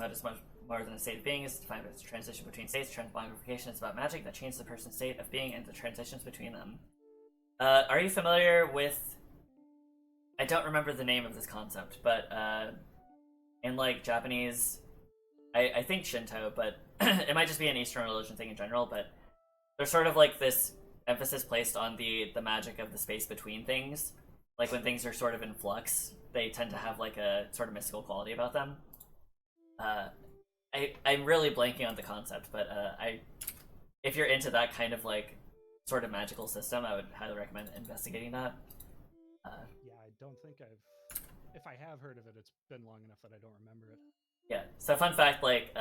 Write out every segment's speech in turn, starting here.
mode is much more than a state of being. It's defined as a transition between states. Transmogrification is about magic that changes the person's state of being and the transitions between them. Are you familiar with... I don't remember the name of this concept, but in like Japanese, I think Shinto, but it might just be an Eastern religion thing in general, but there's sort of like this emphasis placed on the magic of the space between things. Like when things are sort of in flux, they tend to have like a sort of mystical quality about them. I'm really blanking on the concept, but if you're into that kind of like sort of magical system, I would highly recommend investigating that. Yeah, I don't think I've. If I have heard of it, it's been long enough that I don't remember it. Yeah. So fun fact, like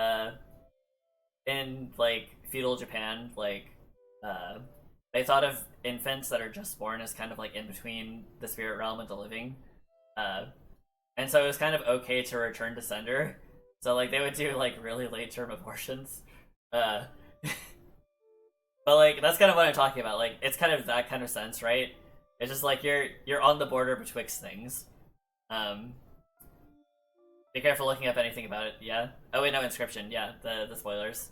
in like feudal Japan, like uh, they thought of infants that are just born as kind of like in between the spirit realm and the living, uh, and so it was kind of okay to return to sender. So like they would do like really late term abortions, uh, but like that's kind of what I'm talking about. Like it's kind of that kind of sense, right? It's just like you're on the border betwixt things. Um, be careful looking up anything about it. Yeah. Oh wait, no, Inscription. Yeah, the spoilers.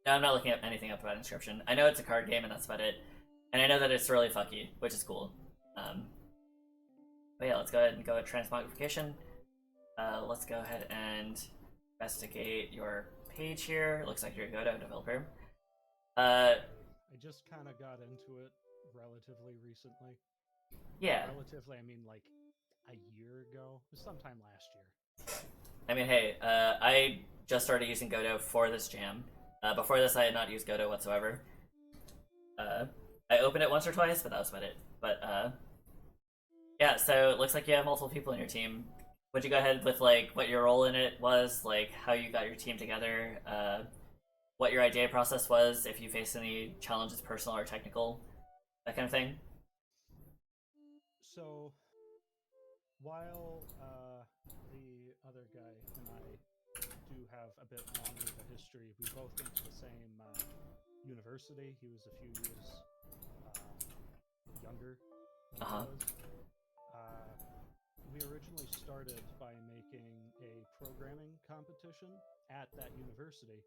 No, I'm not looking up anything up about Inscription. I know it's a card game and that's about it, and I know that it's really fucky, which is cool. But yeah, let's go ahead and go with Transmogrification. Let's go ahead and investigate your page here. Looks like you're a Godot developer. I just kind of got into it relatively recently. Yeah. Relatively, I mean like a year ago, sometime last year. I mean, hey, I just started using Godot for this jam. Before this, I had not used Godot whatsoever. I opened it once or twice, but that was about it. But yeah, so it looks like you have multiple people in your team. Would you go ahead with like what your role in it was, like how you got your team together, what your idea process was, if you faced any challenges, personal or technical, that kind of thing? So while the other guy and I do have a bit longer of a history, we both went to the same university. He was a few years uh, younger than Uh I huh. was. Uh, we originally started by making a programming competition at that university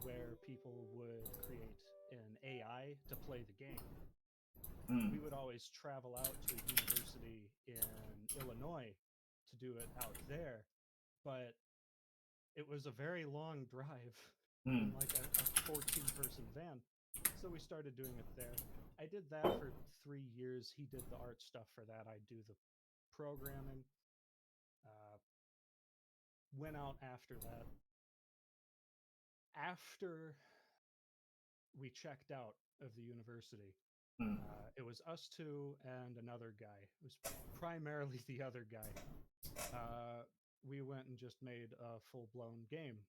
where people would create an AI to play the game. We Mm. would always travel out to a university in Illinois to do it out there, but it was a very long drive in Mm. like a 14 person van. So we started doing it there. I did that for 3 years. He did the art stuff for that. I do the programming. Uh, Went out after that. After we checked out of the university, Mm. it was us two and another guy. It was primarily the other guy. We went and just made a full blown game.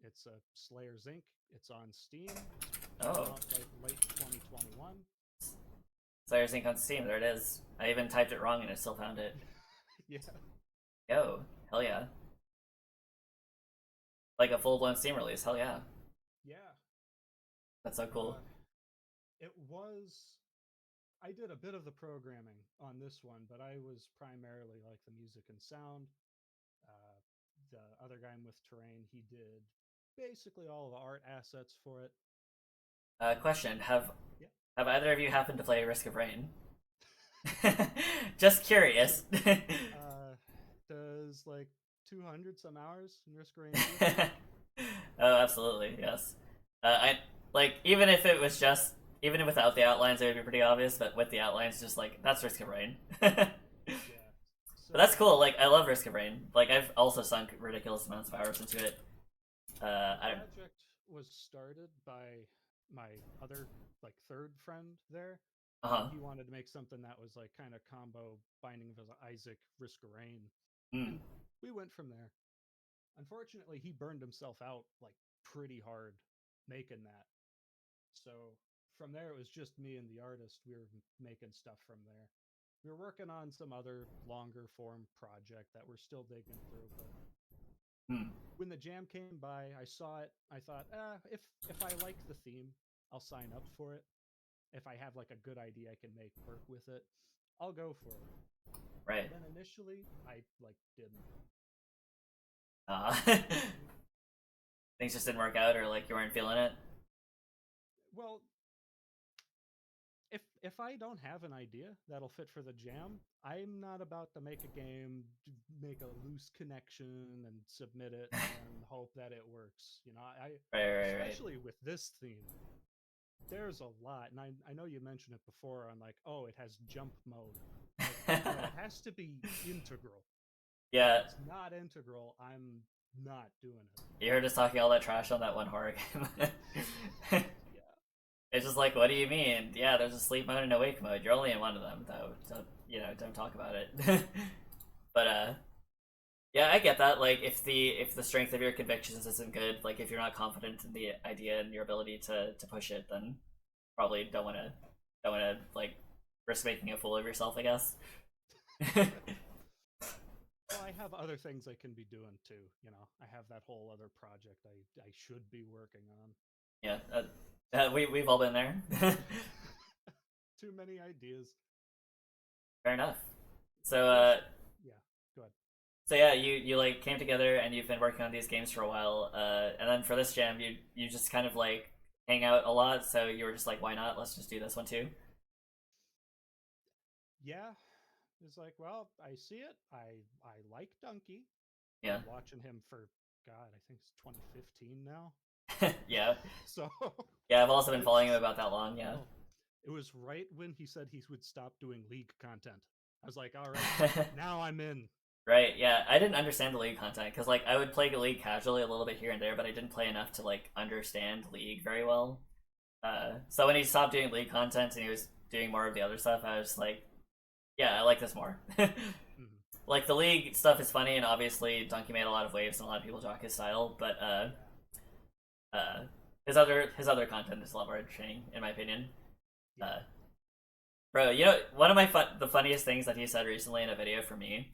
It's a Slayer's Inc. It's on Steam. It's came Oh, out like late 2021. Slayer Sync on Steam. There it is. I even typed it wrong and it still found it. Yeah, Yo, hell yeah! Like a full blown Steam release. Hell yeah! yeah. That's so cool. Uh, it was. I did a bit of the programming on this one, but I was primarily like the music and sound. Uh, the other guy with Terrain, he did basically all the art assets for it. Question: Yeah. Have either of you happened to play Risk of Rain? Just So, curious. does like 200 some hours in Risk of Rain 2? Oh, absolutely, yes. I like even if it was just even without the outlines, it would be pretty obvious. But with the outlines, just like that's Risk of Rain. But Yeah. that's So cool. Like I love Risk of Rain. Like I've also sunk ridiculous amounts of hours into it. the I project was started by my other like third friend there. huh. He wanted to make something that was like kind of combo Binding of Isaac, Risk of Rain, and Mm. we went from there. Unfortunately, he burned himself out like pretty hard making that. So from there, it was just me and the artist. We were making stuff from there. We were working on some other longer form project that we're still digging through. But Mm. when the jam came by, I saw it. I thought, if I like the theme, I'll sign up for it. If I have like a good idea I can make work with it, I'll go for it. Right. But then initially, I like didn't. Things just didn't work out, or like you weren't feeling it. Well, if I don't have an idea that'll fit for the jam, I'm not about to make a game, make a loose connection, and submit it and hope that it works. You know, I Right, right, right. especially with this theme, there's a lot, and I know you mentioned it before on like, oh, it has jump mode. Like, no, it has to be integral. If Yeah, it's not integral, I'm not doing it. you heard us talking all that trash on that one horror game. Yeah. It's just like, what do you mean? Yeah, there's a sleep mode and a wake mode. You're only in one of them, though. Don't, don't talk about it. But yeah, I get that. Like, if the strength of your convictions isn't good, like if you're not confident in the idea and your ability to push it, then probably don't wanna like risk making a fool of yourself, I guess. Well, I have other things I can be doing too. You know, I have that whole other project I should be working on. Yeah, we've all been there. Too many ideas. Fair enough. So There's yeah. Go ahead. so yeah, you like came together and you've been working on these games for a while. And then for this jam, you just kind of like hang out a lot. So you were just like, why not? Let's just do this one too. Yeah, it's like, well, I see it. I like Donkey. Yeah, Been watching him for God, I think it's 2015 now. yeah, So yeah. I've also been following him it's about that long. Yeah. oh, it was right when he said he would stop doing League content. I was like, all right, now I'm in. Right. Yeah. I didn't understand the League content because like I would play the League casually a little bit here and there, but I didn't play enough to like understand League very well. So when he stopped doing League content and he was doing more of the other stuff, I was like, yeah, I like this more. Mhm. Like the League stuff is funny, and obviously Donkey made a lot of waves and a lot of people jock his style, but uh, his other content is a lot more entertaining in my opinion. Yeah. Uh, bro, one of the funniest things that he said recently in a video for me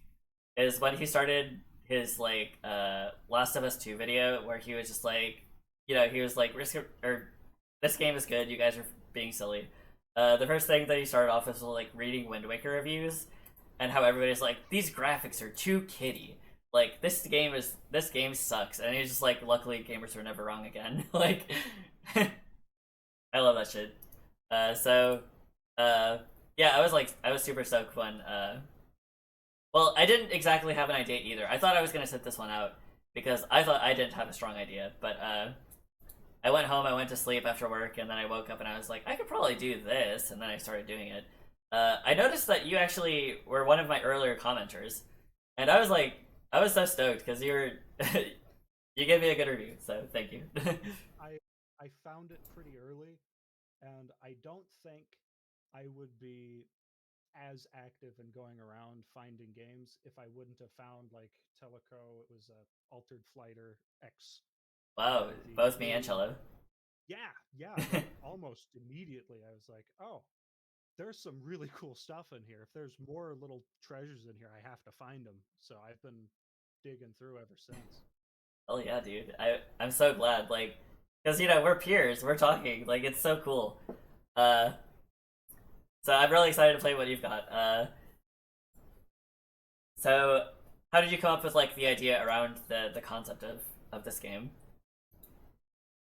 is when he started his like Last of Us 2 video where he was just like, he was like risk or this game is good, you guys are being silly. The first thing that he started off with was like reading Wind Waker reviews and how everybody's like, these graphics are too kiddie. Like this game sucks, and he's just like, luckily gamers were never wrong again. Like, I love that shit. So, uh, yeah, I was super stoked when well, I didn't exactly have an idea either. I thought I was gonna sit this one out because I thought I didn't have a strong idea, but I went home, I went to sleep after work, and then I woke up and I was like, I could probably do this, and then I started doing it. I noticed that you actually were one of my earlier commenters, and I was like, I was so stoked because you were, you gave me a good review, so thank you. I I found it pretty early, and I don't think I would be as active in going around finding games if I wouldn't have found like Teleco. It was a Altered Flighter X, Wow, the both me and early. Cello. Yeah, yeah. Like almost immediately, I was like, oh, there's some really cool stuff in here. If there's more little treasures in here, I have to find them. So I've been digging through ever since. Oh yeah, dude. I'm so glad, like, because we're peers, we're talking, like it's so cool. Uh, so I'm really excited to play what you've got. So how did you come up with like the idea around the concept of this game?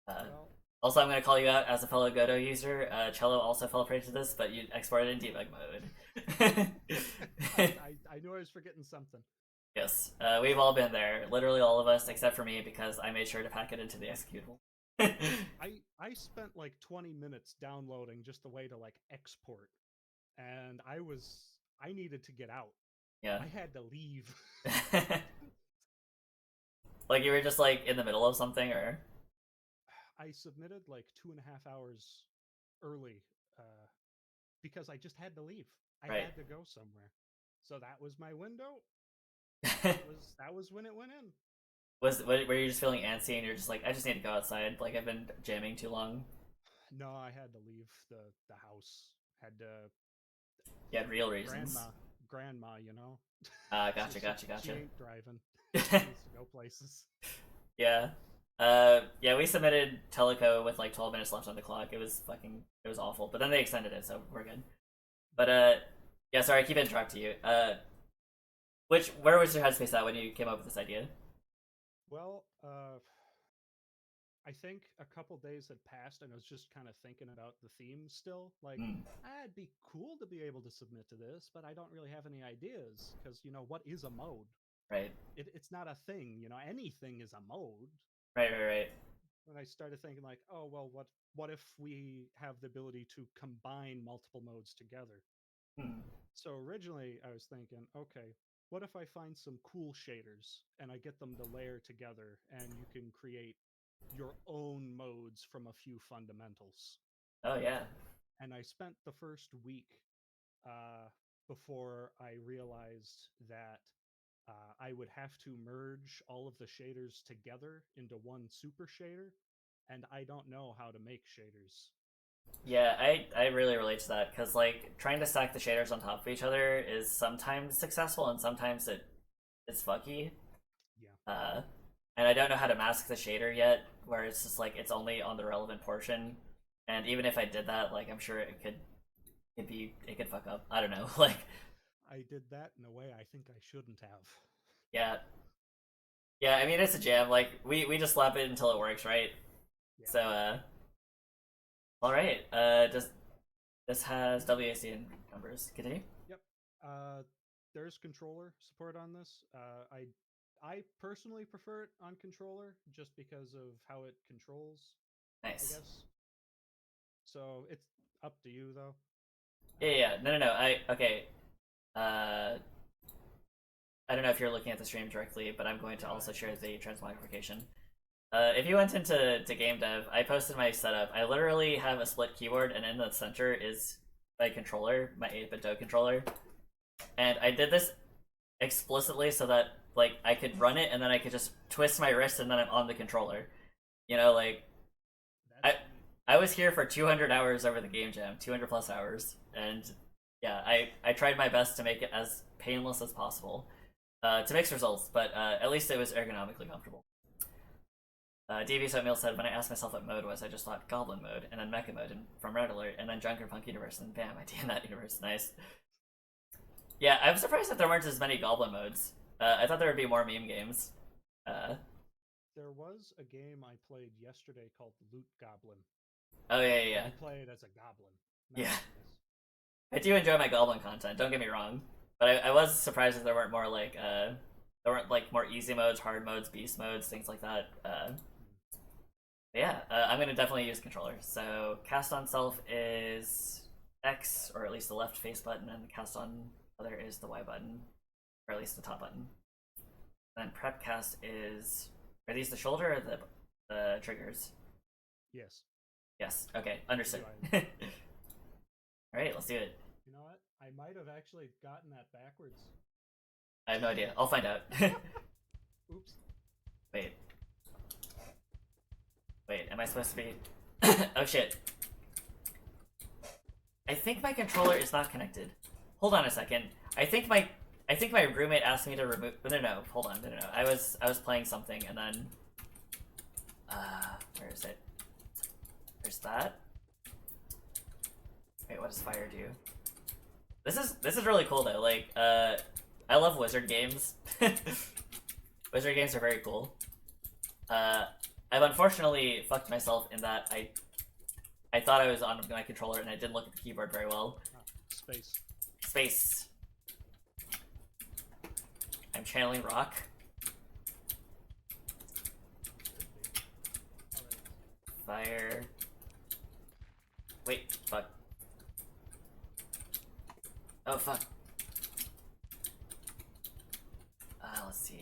Uh, Well, Also, I'm gonna call you out as a fellow Godot user. Cello also fell prey to this, but you exported in debug mode. I knew I was forgetting something. Yes, we've all been there. Literally all of us, except for me, because I made sure to pack it into the executable. I spent like 20 minutes downloading just the way to like export, and I needed to get out. Yeah. I had to leave. Like you were just like in the middle of something, or I submitted like 2.5 hours early uh, because I just had to leave. I right? had to go somewhere. So that was my window. That was when it went in. Were you just feeling antsy and you're just like, I just need to go outside? Like I've been jamming too long. No, I had to leave the house. Had to You had real reasons. grandma, you know. Gotcha, gotcha, She gotcha. ain't driving. She needs to go places. Yeah. Yeah, we submitted Teleco with like 12 minutes left on the clock. It was awful. But then they extended it, so we're good. But yeah, sorry, I keep interrupting you. Where was your headspace at when you came up with this idea? Well, I think a couple days had passed, and I was just kind of thinking about the theme still. Like, Mm, it'd be cool to be able to submit to this, but I don't really have any ideas because what is a mode? right, It's not a thing. Anything is a mode. right, right, right. When I started thinking, like, oh well, what if we have the ability to combine multiple modes together? Mm. So originally, I was thinking, okay, what if I find some cool shaders and I get them to layer together, and you can create your own modes from a few fundamentals. Oh yeah, And I spent the first week uh, before I realized that I would have to merge all of the shaders together into one super shader, and I don't know how to make shaders. yeah. I really relate to that because like trying to stack the shaders on top of each other is sometimes successful and sometimes it's fucky. Yeah, Uh, and I don't know how to mask the shader yet, where it's just like it's only on the relevant portion. And even if I did that, like I'm sure it could fuck up. I don't know. Like I did that in a way I think I shouldn't have. yeah, yeah. I mean it's a jam. Like we just slap it until it works, right? Yeah. So all right. Does this has WASD numbers? Continue. Yep. Uh, there's controller support on this. I personally prefer it on controller just because of how it controls, I Nice. guess. So it's up to you though. Yeah, yeah. No, no, no. I okay. Uh, I don't know if you're looking at the stream directly, but I'm going to No, also share I'm the transmogrification. If you went into game dev, I posted my setup. I literally have a split keyboard, and in the center is my controller, my 8-bit Do controller. And I did this explicitly so that like I could run it, and then I could just twist my wrist, and then I'm on the controller. You know, like I that's neat. I was here for 200 hours over the game jam, 200 plus hours, and yeah, I tried my best to make it as painless as possible to mix results, but at least it was ergonomically comfortable. DV Oatmeal said, when I asked myself what mode was, I just thought Goblin mode, and then Mecha mode from Red Alert, and then Junker Punk Universe, and bam, I in that universe. Nice. Yeah, I'm surprised that there weren't as many Goblin modes. I thought there would be more meme games. Uh, There was a game I played yesterday called Loot Goblin, oh, yeah, yeah, where yeah. you play it as a goblin. That Yeah. was nice. I do enjoy my Goblin content, don't get me wrong. But I was surprised that there weren't more, like, there weren't, like, more easy modes, hard modes, beast modes, things like that. Hmm. Yeah, I'm gonna definitely use controller. So cast on self is X, or at least the left face button, and cast on other is the Y button, or at least the top button. And then prep cast is, are these the shoulder or the triggers? Yes. Yes. Okay, understood. UI. All right, let's do it. You know what? I might have actually gotten that backwards. I have no idea. I'll find out. Oops. Wait, wait. Am I supposed to be? Oh shit. I think my controller is not connected. Hold on a second. I think my roommate asked me to remove. No, no, hold on. No, no, no. I was playing something and then. Where is it? There's that. Wait, what does fire do? This is really cool though. Like, I love wizard games. Wizard games are very cool. I've unfortunately fucked myself in that I thought I was on my controller and I didn't look at the keyboard very well. Ah, space. Space. I'm channeling rock. Could be. All right. Fire. Wait, fuck. Oh, fuck. Let's see.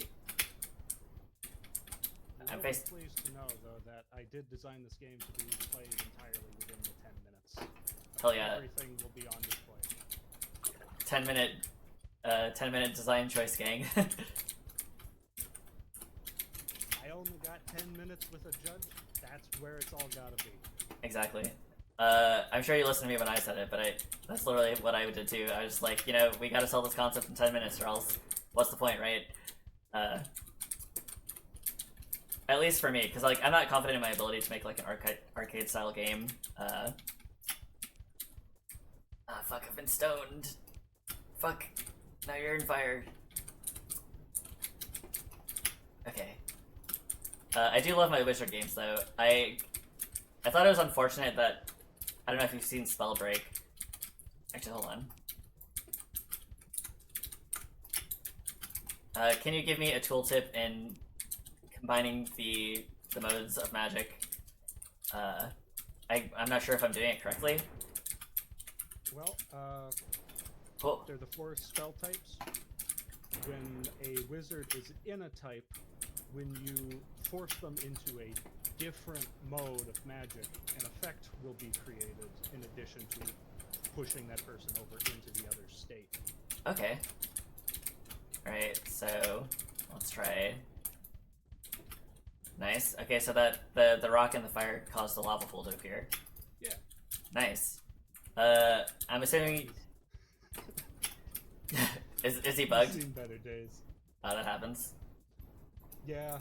You I'm will faced. be pleased to know, though, that I did design this game to be played entirely within the 10 minutes. Hell yeah. Everything will be on display. 10-minute design choice gang. I only got 10 minutes with a judge. That's where it's all gotta be. Exactly. I'm sure you listened to me when I said it, but that's literally what I did too. I was just like, you know, we gotta sell this concept in 10 minutes or else what's the point, right? At least for me, because like I'm not confident in my ability to make like an arcade style game. Fuck, I've been stoned. Fuck. Now you're in fire. Okay. I do love my Wizard games though. I thought it was unfortunate that I don't know if you've seen Spellbreak. Actually, hold on. Can you give me a tooltip in combining the modes of Magic? I'm not sure if I'm doing it correctly. Well, Cool. they're the 4 spell types. When a wizard is in a type, when you force them into a different mode of magic, an effect will be created in addition to pushing that person over into the other state. Okay. Alright, so let's try. Nice. Okay, so that the rock and the fire caused the lava pool to appear. Yeah. Nice. I'm assuming is he bugged? I've seen better days. Oh, that happens. Yeah.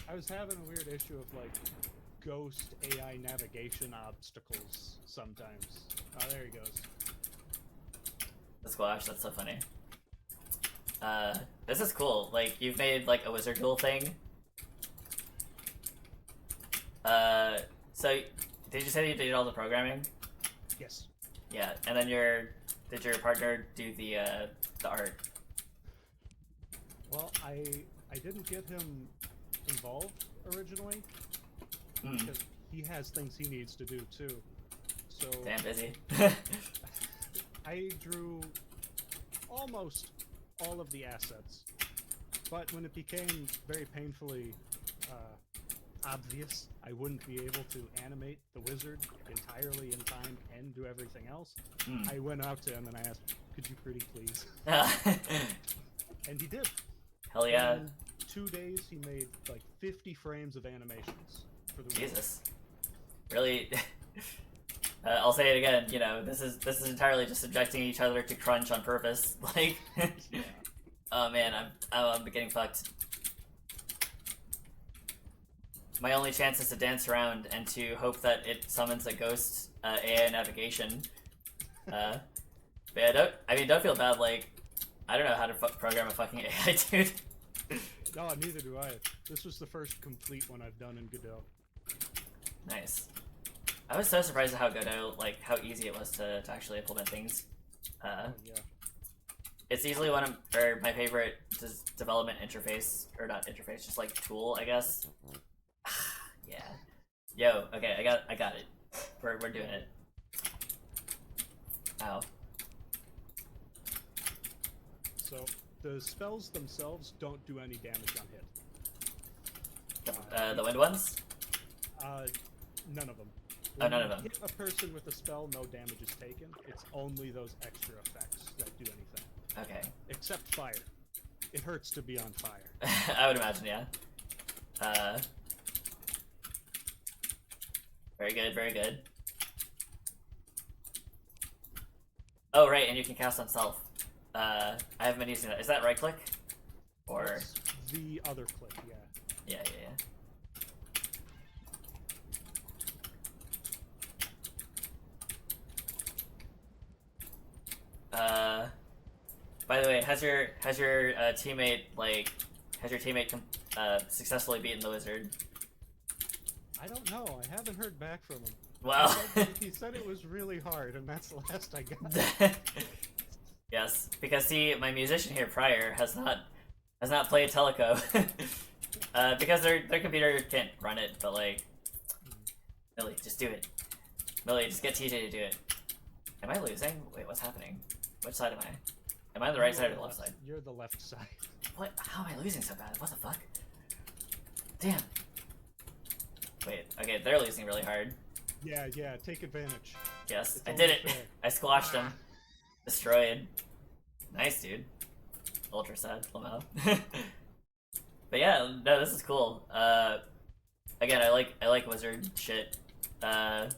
I was having a weird issue of like ghost AI navigation obstacles sometimes. Oh, there he goes. The squash, that's so funny. This is cool. Like, you've made like a wizard duel thing. So did you say you did all the programming? Yes. Yeah, and then did your partner do the art? Well, I didn't get him involved originally because he has things he needs to do too. So Damn busy. I drew almost all of the assets, but when it became very painfully obvious I wouldn't be able to animate the wizard entirely in time and do everything else, I went out to him and I asked, could you pretty please? And he did. Hell yeah. In 2 days he made like 50 frames of animations for the wizard. Jesus. Really? I'll say it again, you know, this is entirely just subjecting each other to crunch on purpose. Like, Yeah. oh man, I'm getting fucked. My only chance is to dance around and to hope that it summons a ghost AI navigation. But yeah, don't feel bad. Like, I don't know how to program a fucking AI, dude. No, neither do I. This was the first complete one I've done in Godot. Nice. I was so surprised at how Godot, like, how easy it was to actually implement things. Yeah. It's easily one of my favorite development interface, or not interface, just like tool, I guess. Yeah. Yo, okay, I got it. We're doing it. Ow. So the spells themselves don't do any damage on hit. The wind ones? None of them. Oh, When none you of them. hit a person with a spell, no damage is taken. It's only those extra effects that do anything. Okay. Except fire. It hurts to be on fire. I would imagine, yeah. Very good, very good. Oh, right, and you can cast on self. I haven't been using that. Is that right click? Or... It's the other click, yeah. Yeah. By the way, has your teammate successfully beaten the wizard? I don't know. I haven't heard back from him. Well, He said it was really hard, and that's the last I got. Yes, because see, my musician here prior has not played Teleco, because their computer can't run it. But like, Millie, just do it. Millie, just get TJ to do it. Am I losing? Wait, what's happening? Which side am I? Am I on the right side or the left side? You're the left side. What? How am I losing so bad? What the fuck? Damn. Wait, okay, they're losing really hard. Yeah, take advantage. Yes, It's I only did it. fair. I squashed him. Destroyed. Nice, dude. Ultra sad, Lamau. But yeah, no, this is cool. Again, I like wizard shit. There's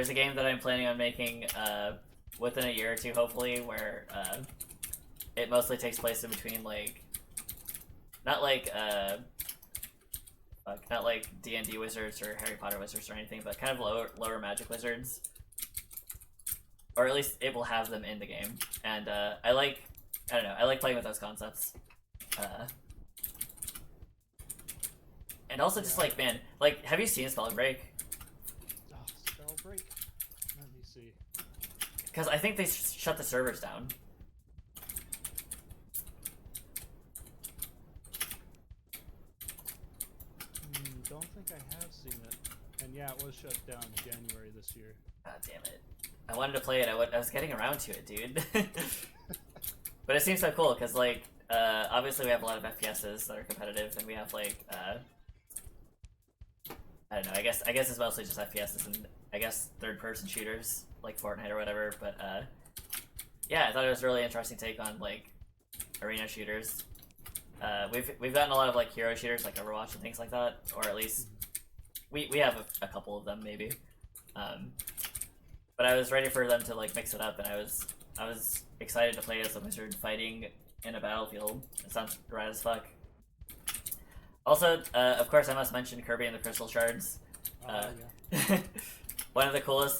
a game that I'm planning on making within a year or two, hopefully, where it mostly takes place in between like, not like D&D wizards or Harry Potter wizards or anything, but kind of lower magic wizards, or at least it will have them in the game. And I like playing with those concepts. And also just like, man, like, have you seen Spellbreak? Oh, Spellbreak? Let me see. Because I think they shut the servers down. Don't think I have seen it. And yeah, it was shut down January this year. God damn it. I wanted to play it, I was getting around to it, dude. But it seems so cool, because, like, obviously we have a lot of FPSs that are competitive, and we have, like, I don't know, I guess it's mostly just FPSs and, I guess, third-person shooters, like Fortnite or whatever, but, yeah, I thought it was a really interesting take on, like, arena shooters. We've gotten a lot of, like, hero shooters, like Overwatch and things like that, or at least we have a couple of them, maybe. But I was ready for them to, like, mix it up, and I was excited to play as a wizard fighting in a battlefield. It sounds rad as fuck. Also, of course, I must mention Kirby and the Crystal Shards. Yeah. one of the coolest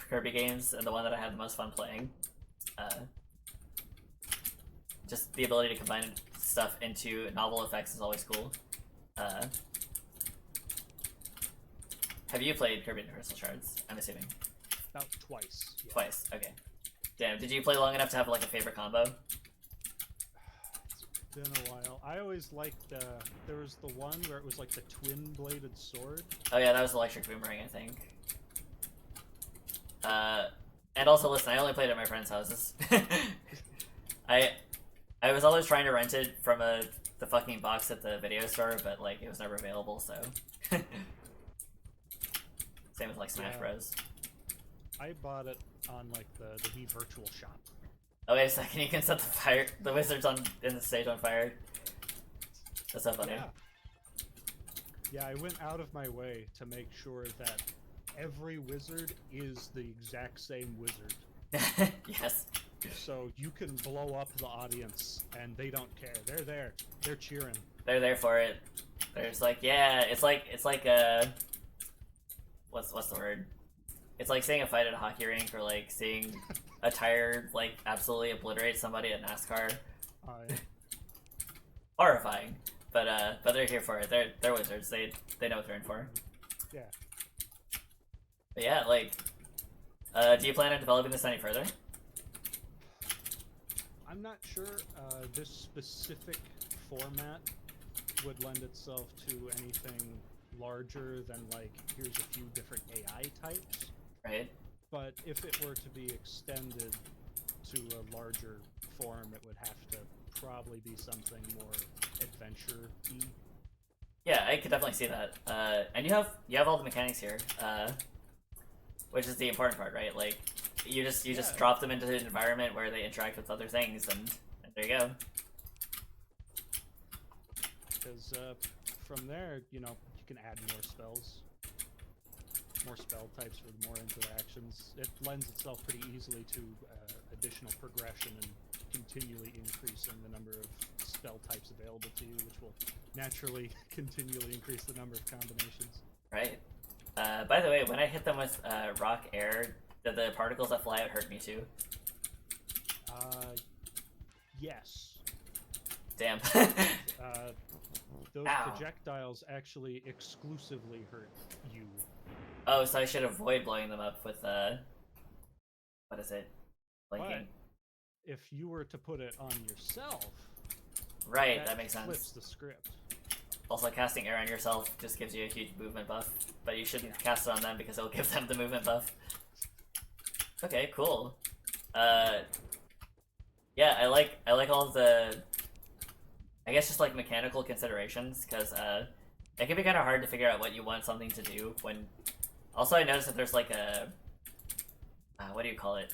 Kirby games, and the one that I had the most fun playing. Just the ability to combine stuff into novel effects is always cool. Have you played Kirby and the Crystal Shards? I'm assuming. About twice. Yeah. Twice, okay. Damn, did you play long enough to have, like, a favorite combo? It's been a while. I always liked, there was the one where it was like the twin-bladed sword. Oh yeah, that was Electric Boomerang, I think. And also, listen, I only played at my friends' houses. I was always trying to rent it from the fucking box at the video store, but, like, it was never available, so... Same with, like, Smash Bros. I bought it on, like, the Wii Virtual Shop. Oh, wait a second, you can set the wizards in the stage on fire. That's so funny. Yeah, I went out of my way to make sure that every wizard is the exact same wizard. Yes. So you can blow up the audience, and they don't care. They're there. They're cheering. They're there for it. They're just like, yeah, it's like what's the word? It's like seeing a fight at a hockey rink, or like seeing a tire like absolutely obliterate somebody at NASCAR. Yeah. Horrifying, but they're here for it. They're wizards. They know what they're in for. Yeah. But yeah, like, do you plan on developing this any further? I'm not sure this specific format would lend itself to anything larger than, like, here's a few different AI types. Right. But if it were to be extended to a larger form, it would have to probably be something more adventure-y. Yeah, I could definitely see that. And you have all the mechanics here, which is the important part, right? Like, you just drop them into an environment where they interact with other things, and there you go. Because from there, you know, you can add more spells, more spell types for more interactions. It lends itself pretty easily to additional progression and continually increasing the number of spell types available to you, which will naturally continually increase the number of combinations. Right. By the way, when I hit them with rock air, did the particles that fly out hurt me too? Yes. Damn. Those Ow. projectiles actually exclusively hurt you. Oh, so I should avoid blowing them up with what is it? Blinking. But if you were to put it on yourself, Right, that makes sense. Flips the script. Also, casting air on yourself just gives you a huge movement buff, but you shouldn't cast it on them because it'll give them the movement buff. Okay, cool. Yeah, I like all of the, I guess, just like mechanical considerations, because it can be kind of hard to figure out what you want something to do when. Also, I noticed that there's like a, what do you call it?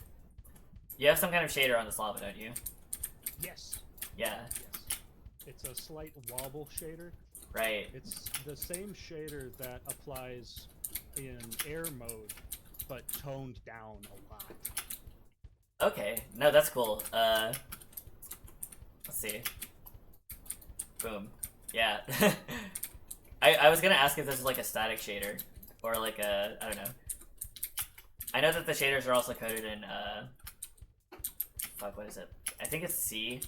You have some kind of shader on this lava, don't you? Yes. Yeah. Yes. It's a slight wobble shader. Right. It's the same shader that applies in air mode, but toned down a lot. Okay. No, that's cool. Let's see. Boom. Yeah. I was gonna ask if this is like a static shader, or like a, I don't know. I know that the shaders are also coded in, fuck, what is it? I think it's C.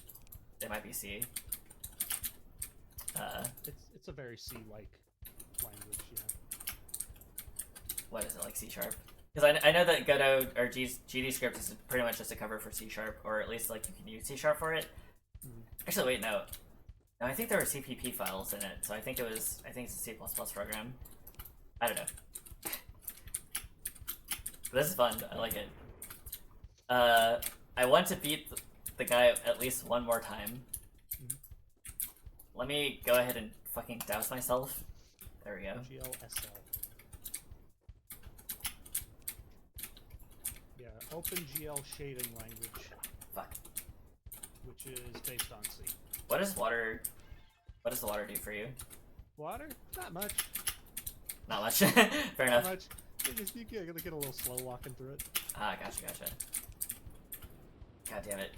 It might be C. It's It's a very C-like language, yeah. What is it, like C sharp? Because I know that Godot or GD script is pretty much just a cover for C sharp, or at least like you can use C sharp for it. Mm. Actually, wait, no. No, I think there were CPP files in it, so I think it's a C++ program. I don't know. But this is fun. I like it. I want to beat the guy at least one more time. Mm-hmm. Let me go ahead and fucking douse myself. There we go. GLSL. Yeah, OpenGL shading language. Fuck. Which is based on C. What does water do for you? Water? Not much. Not much. Fair enough. Not much. You gotta get a little slow walking through it. Ah, gotcha. God damn it.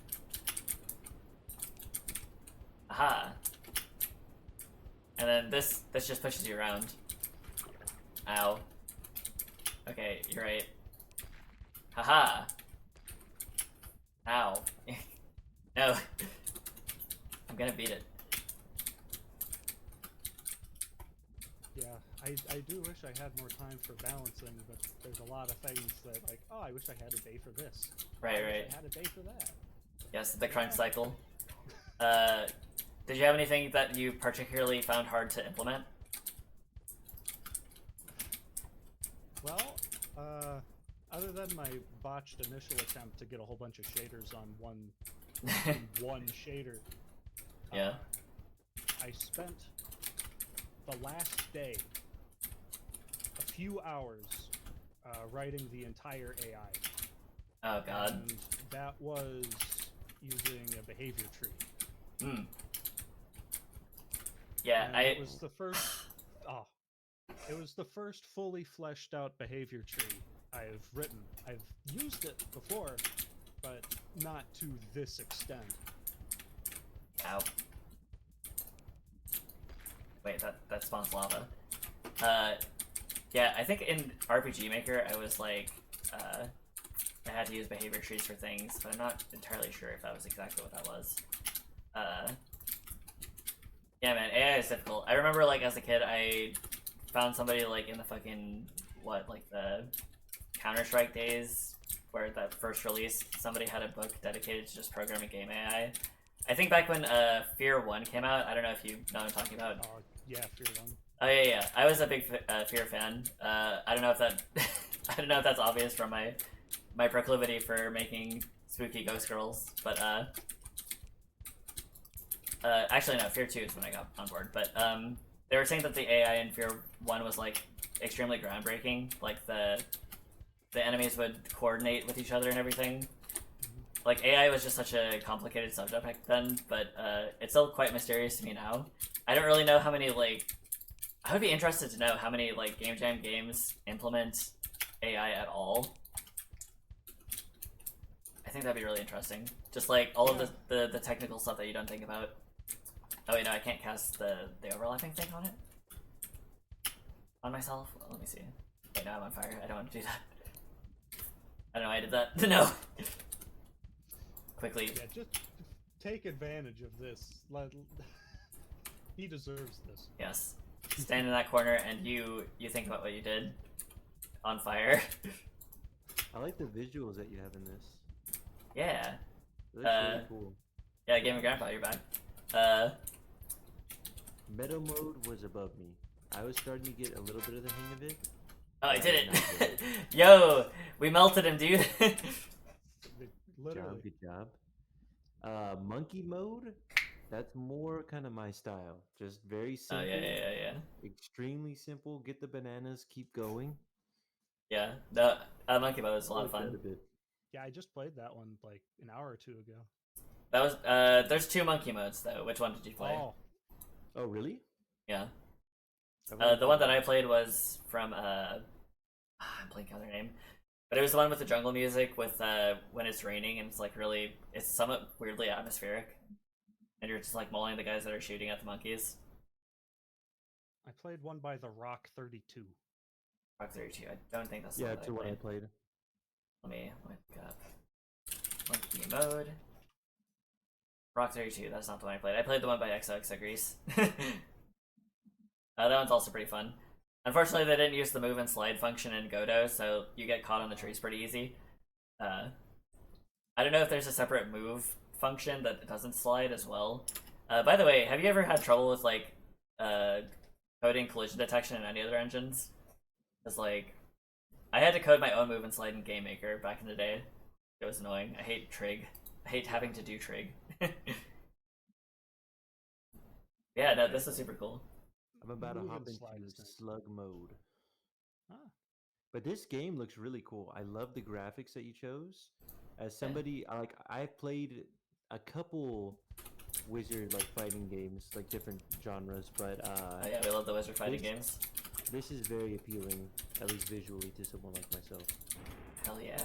Aha. And then this just pushes you around. Ow. Okay, you're right. Haha. Ow. No. I'm gonna beat it. Yeah, I do wish I had more time for balancing, but there's a lot of things that, like, oh, I wish I had a day for this. Right. I had a day for that. Yes, the crunch cycle. Did you have anything that you particularly found hard to implement? Well, other than my botched initial attempt to get a whole bunch of shaders on one shader, Yeah. I spent the last day a few hours writing the entire AI. Oh god. And that was using a behavior tree. Hmm. Yeah, And it was the first. Oh, it was the first fully fleshed out behavior tree I've written. I've used it before, but not to this extent. Ow. Wait, that spawns lava. Yeah, I think in RPG Maker I was like, I had to use behavior trees for things, but I'm not entirely sure if that was exactly what that was. Yeah, man, AI is difficult. I remember, like, as a kid, I found somebody, like, in the fucking, the Counter-Strike days, where that first release, somebody had a book dedicated to just programming game AI. I think back when Fear 1 came out, I don't know if you know what I'm talking about. Oh, yeah, Fear 1. Oh, yeah. I was a big Fear fan. I don't know if that... I don't know if that's obvious from my proclivity for making spooky ghost girls, but, actually, no, Fear 2 is when I got on board, but, they were saying that the AI in Fear 1 was, like, extremely groundbreaking. Like, the enemies would coordinate with each other and everything. Like, AI was just such a complicated subject back then, but, it's still quite mysterious to me now. I don't really know how many, like... I would be interested to know how many, like, Game Jam games implement AI at all. I think that'd be really interesting. Just, like, all of the technical stuff that you don't think about. Oh wait, no, I can't cast the overlapping thing on it? On myself? Let me see. Wait, now I'm on fire. I don't want to do that. I don't know why I did that. No! Quickly. Yeah, just take advantage of this. He deserves this. Yes. Stand in that corner and you think about what you did. On fire. I like the visuals that you have in this. Yeah. That's really cool. Yeah, Game of Grandpa, you're back. Meadow mode was above me. I was starting to get a little bit of the hang of it. Oh, I did it! Yo! We melted him, dude! Literally. Good job. Monkey mode? That's more kind of my style. Just very simple. Oh, yeah. Extremely simple. Get the bananas, keep going. Yeah, the Monkey Mode was a lot of fun. Yeah, I just played that one like an hour or two ago. That was there's two Monkey Modes though. Which one did you play? Oh really? Yeah. The one that I played was from I'm blanking on their name, but it was the one with the jungle music with when it's raining and it's like it's somewhat weirdly atmospheric, and you're just like mauling the guys that are shooting at the monkeys. I played one by the Rock 32. Rock 32. I don't think that's the yeah, one it's the one I played. Let me look up Monkey Mode. Rock 32. That's not the one I played. I played the one by XOXO Grease. That one's also pretty fun. Unfortunately, they didn't use the move and slide function in Godot, so you get caught on the trees pretty easy. I don't know if there's a separate move function that doesn't slide as well. By the way, have you ever had trouble with like coding collision detection in any other engines? Because like, I had to code my own move and slide in GameMaker back in the day. It was annoying. I hate trig. I hate having to do trig. Yeah, no, this is super cool. I'm about to Move hop and into slide is nice. slug mode. Ah, But this game looks really cool. I love the graphics that you chose. As somebody like I've played a couple wizard like fighting games, like different genres, but Oh yeah, we love the wizard fighting games. this is very appealing, at least visually, to someone like myself. Hell yeah.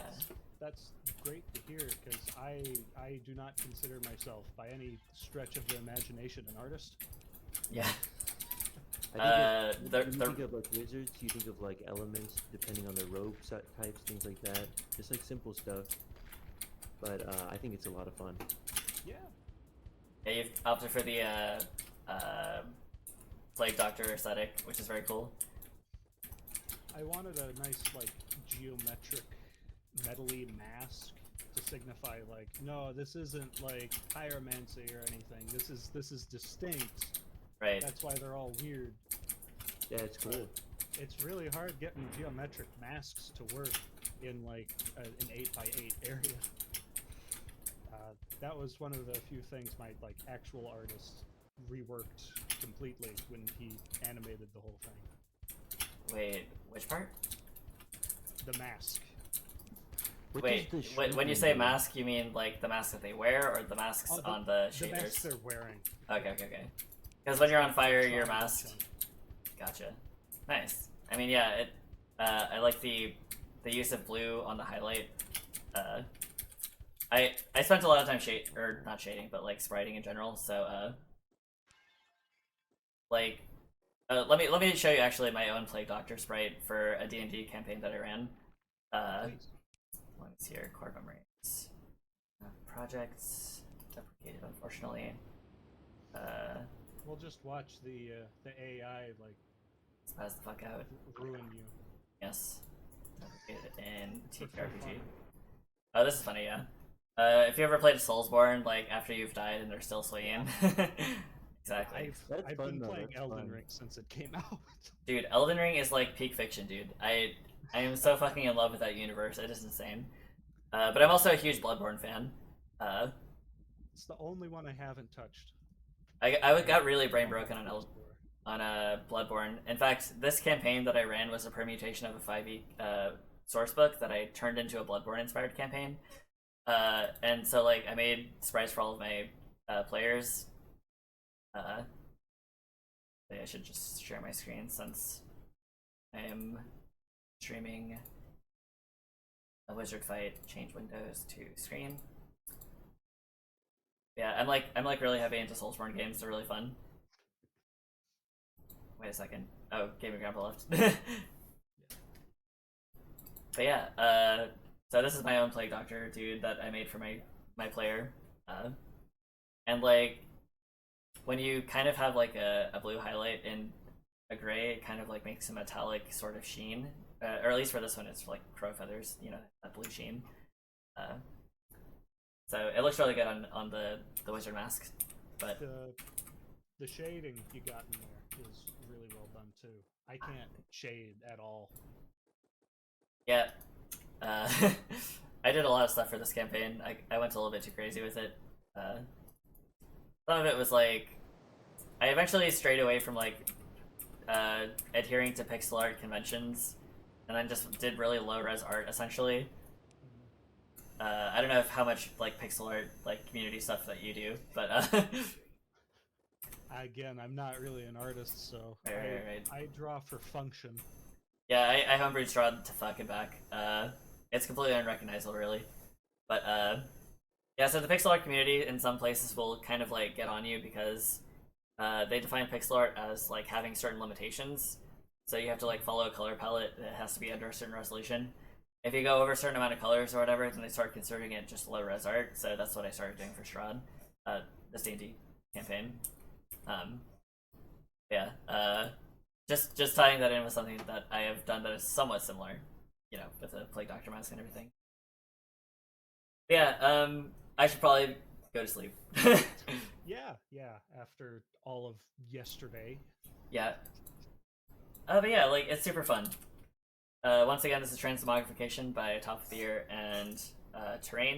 that's great to hear because I do not consider myself by any stretch of the imagination an artist. Yeah. I think they're- when you they're- think of like wizards, you think of like elements depending on their robe types, things like that. Just like simple stuff. But I think it's a lot of fun. Yeah. Yeah, you've opted for the Plague Doctor aesthetic, which is very cool. I wanted a nice like geometric metally mask to signify like no, this isn't like pyromancy or anything. This is distinct. Right. That's why they're all weird. Yeah, it's cool. It's really hard getting geometric masks to work in like an 8x8 area. That was one of the few things my like actual artist reworked completely when he animated the whole thing. Wait, which part? The mask. What Wait, does the when you shrinking say do? mask, you mean like the mask that they wear, or the masks Oh, on the The masks shaders? they're wearing. Okay. Because when you're on fire, you're Triangle masked. chunk. Gotcha. Nice. I mean, yeah, it. I like the use of blue on the highlight. I spent a lot of time not shading, but like spriting in general. So like, let me show you actually my own Plague Doctor sprite for a D&D campaign that I ran. Please. Let me see here. Core memories. Projects deprecated, unfortunately. We'll just watch the AI like Spaz the fuck out. ruin you. Yes. Deprecated in For TTRPG. fun. Oh, this is funny, yeah. If you ever played Soulsborne, like after you've died and they're still swinging. Exactly. I've fun, been though, playing that's Elden fun. Ring since it came out. Dude, Elden Ring is like peak fiction, dude. I am so fucking in love with that universe. It is insane. But I'm also a huge Bloodborne fan. It's the only one I haven't touched. I got really brain broken on Bloodborne. In fact, this campaign that I ran was a permutation of a 5e source book that I turned into a Bloodborne inspired campaign. And so like I made sprites for all of my players. I should just share my screen since I am streaming a wizard fight. Change windows to screen. Yeah, I'm like really heavy into Soulsborne games. They're really fun. Wait a second. Oh, Gaming Grandpa left. But yeah, so this is my own Plague Doctor dude that I made for my player. And like when you kind of have like a blue highlight in a gray, it kind of like makes a metallic sort of sheen. Or at least for this one, it's like crow feathers, you know, that blue sheen. So it looks really good on the wizard mask. But The shading you got in there is really well done too. I can't shade at all. yeah, I did a lot of stuff for this campaign. I went a little bit too crazy with it. Some of it was like I eventually strayed away from like adhering to pixel art conventions, and then just did really low res art essentially. I don't know how much like pixel art like community stuff that you do, but Again, I'm not really an artist, so Right. I draw for function. yeah, I homebrewed Strahd to fuck it back. It's completely unrecognizable, really. But yeah, so the pixel art community in some places will kind of like get on you because they define pixel art as like having certain limitations. So you have to like follow a color palette that has to be under a certain resolution. If you go over a certain amount of colors or whatever, then they start considering it just low res art. So that's what I started doing for Strahd, this D&D campaign. Yeah. just tying that in with something that I have done that is somewhat similar, you know, with the Plague Doctor mask and everything. Yeah, I should probably go to sleep. Yeah. After all of yesterday. Yeah. But yeah, like, it's super fun. Once again, this is Transmogrification by Top of the Year and Terrain.